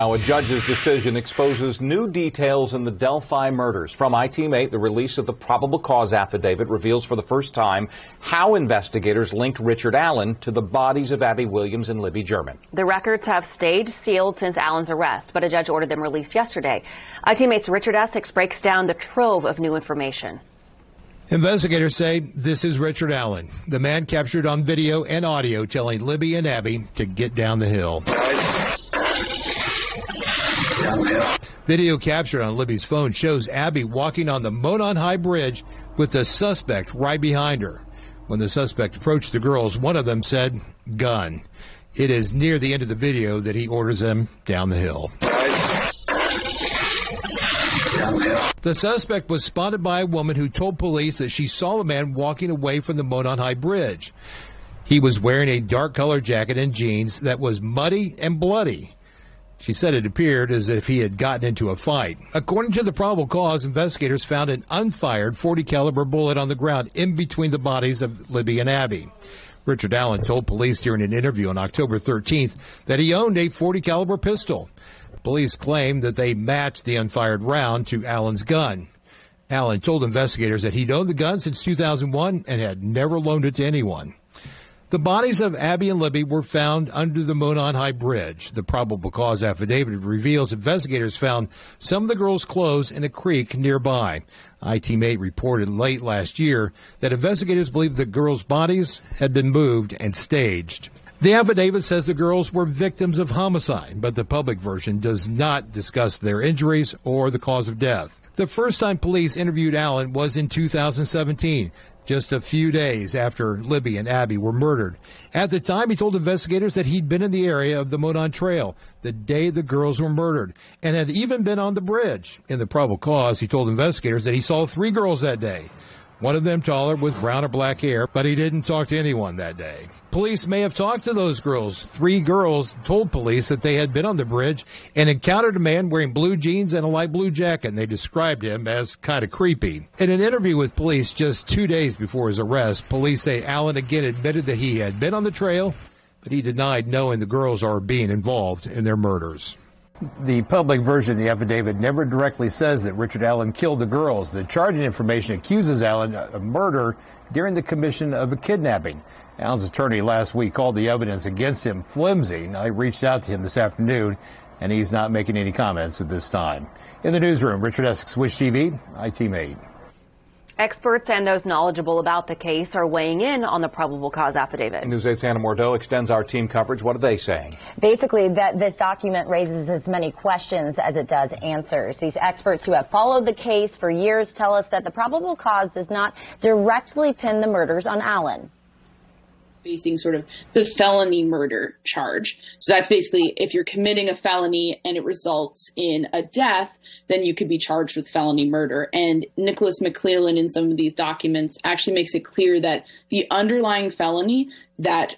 Now, a judge's decision exposes new details in the Delphi murders. From iTeam8, the release of the probable cause affidavit reveals for the first time how investigators linked Richard Allen to the bodies of Abby Williams and Libby German. The records have stayed sealed since Allen's arrest, but a judge ordered them released yesterday. iTeam8's Richard Essex breaks down the trove of new information. Investigators say this is Richard Allen, the man captured on video and audio telling Libby and Abby to get down the hill. Video captured on Libby's phone shows Abby walking on the Monon High Bridge with the suspect right behind her. When the suspect approached the girls, one of them said, "Gun." It is near the end of the video that he orders them down the hill. The suspect was spotted by a woman who told police that she saw a man walking away from the Monon High Bridge. He was wearing a dark-colored jacket and jeans that was muddy and bloody. She said it appeared as if he had gotten into a fight. According to the probable cause, investigators found an unfired .40 caliber bullet on the ground in between the bodies of Libby and Abby. Richard Allen told police during an interview on October 13th that he owned a .40 caliber pistol. Police claimed that they matched the unfired round to Allen's gun. Allen told investigators that he'd owned the gun since 2001 and had never loaned it to anyone. The bodies of Abby and Libby were found under the Monon High Bridge. The probable cause affidavit reveals investigators found some of the girls' clothes in a creek nearby. iTeam8 reported late last year that investigators believe the girls' bodies had been moved and staged. The affidavit says the girls were victims of homicide, but the public version does not discuss their injuries or the cause of death. The first time police interviewed Allen was in 2017. Just a few days after Libby and Abby were murdered. At the time, he told investigators that he'd been in the area of the Monon Trail the day the girls were murdered and had even been on the bridge. In the probable cause, he told investigators that he saw 3 girls that day. One of them taller with brown or black hair, but he didn't talk to anyone that day. Police may have talked to those girls. 3 girls told police that they had been on the bridge and encountered a man wearing blue jeans and a light blue jacket, and they described him as kind of creepy. In an interview with police just 2 days before his arrest, police say Allen again admitted that he had been on the trail, but he denied knowing the girls are being involved in their murders. The public version of the affidavit never directly says that Richard Allen killed the girls. The charging information accuses Allen of murder during the commission of a kidnapping. Allen's attorney last week called the evidence against him flimsy. I reached out to him this afternoon, and he's not making any comments at this time. In the newsroom, Richard Essex, Wish TV, iTeam8. Experts and those knowledgeable about the case are weighing in on the probable cause affidavit. News 8's Hannah Mordeau extends our team coverage. What are they saying? Basically, that this document raises as many questions as it does answers. These experts who have followed the case for years tell us that the probable cause does not directly pin the murders on Allen. Facing sort of the felony murder charge. So that's basically if you're committing a felony and it results in a death, then you could be charged with felony murder. And Nicholas McClellan in some of these documents actually makes it clear that the underlying felony that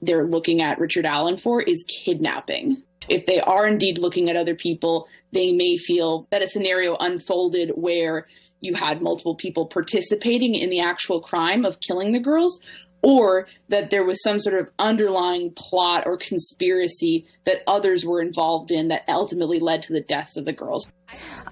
they're looking at Richard Allen for is kidnapping. If they are indeed looking at other people, they may feel that a scenario unfolded where you had multiple people participating in the actual crime of killing the girls, or that there was some sort of underlying plot or conspiracy that others were involved in that ultimately led to the deaths of the girls.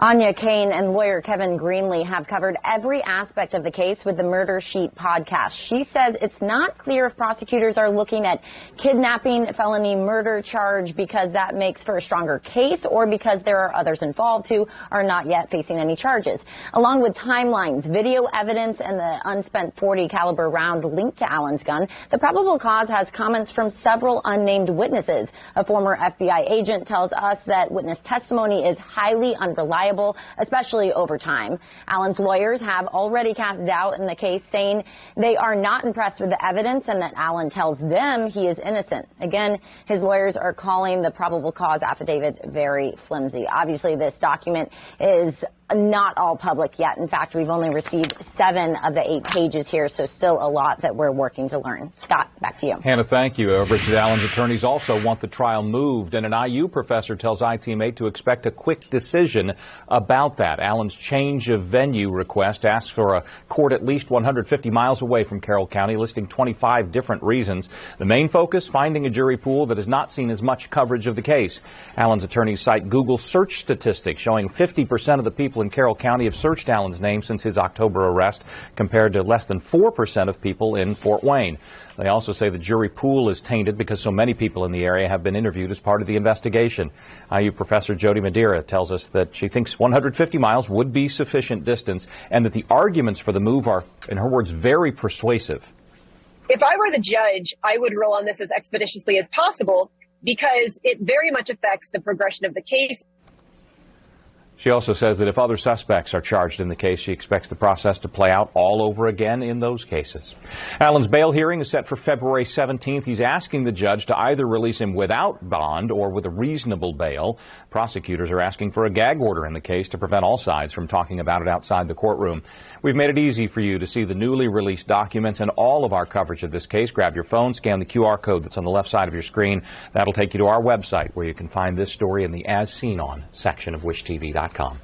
Anya Kane and lawyer Kevin Greenlee have covered every aspect of the case with the Murder Sheet podcast. She says it's not clear if prosecutors are looking at kidnapping, felony murder charge because that makes for a stronger case, or because there are others involved who are not yet facing any charges. Along with timelines, video evidence, and the unspent .40 caliber round linked to Allen's gun, the probable cause has comments from several unnamed witnesses. A former FBI agent tells us that witness testimony is highly unreliable, especially over time. Allen's lawyers have already cast doubt in the case, saying they are not impressed with the evidence and that Allen tells them he is innocent. Again, his lawyers are calling the probable cause affidavit very flimsy. Obviously, this document is not all public yet. In fact, we've only received 7 of the 8 pages here, so still a lot that we're working to learn. Scott, back to you. Hannah, thank you. Richard Allen's attorneys also want the trial moved, and an IU professor tells iTeam8 to expect a quick decision about that. Allen's change of venue request asks for a court at least 150 miles away from Carroll County, listing 25 different reasons. The main focus, finding a jury pool that has not seen as much coverage of the case. Allen's attorneys cite Google search statistics showing 50% of the people in Carroll County have searched Allen's name since his October arrest, compared to less than 4% of people in Fort Wayne. They also say the jury pool is tainted because so many people in the area have been interviewed as part of the investigation. IU professor Jody Madeira tells us that she thinks 150 miles would be sufficient distance, and that the arguments for the move are, in her words, very persuasive. If I were the judge, I would rule on this as expeditiously as possible because it very much affects the progression of the case. She also says that if other suspects are charged in the case, she expects the process to play out all over again in those cases. Allen's bail hearing is set for February 17th. He's asking the judge to either release him without bond or with a reasonable bail. Prosecutors are asking for a gag order in the case to prevent all sides from talking about it outside the courtroom. We've made it easy for you to see the newly released documents and all of our coverage of this case. Grab your phone, scan the QR code that's on the left side of your screen. That'll take you to our website, where you can find this story in the As Seen On section of WishTV.com.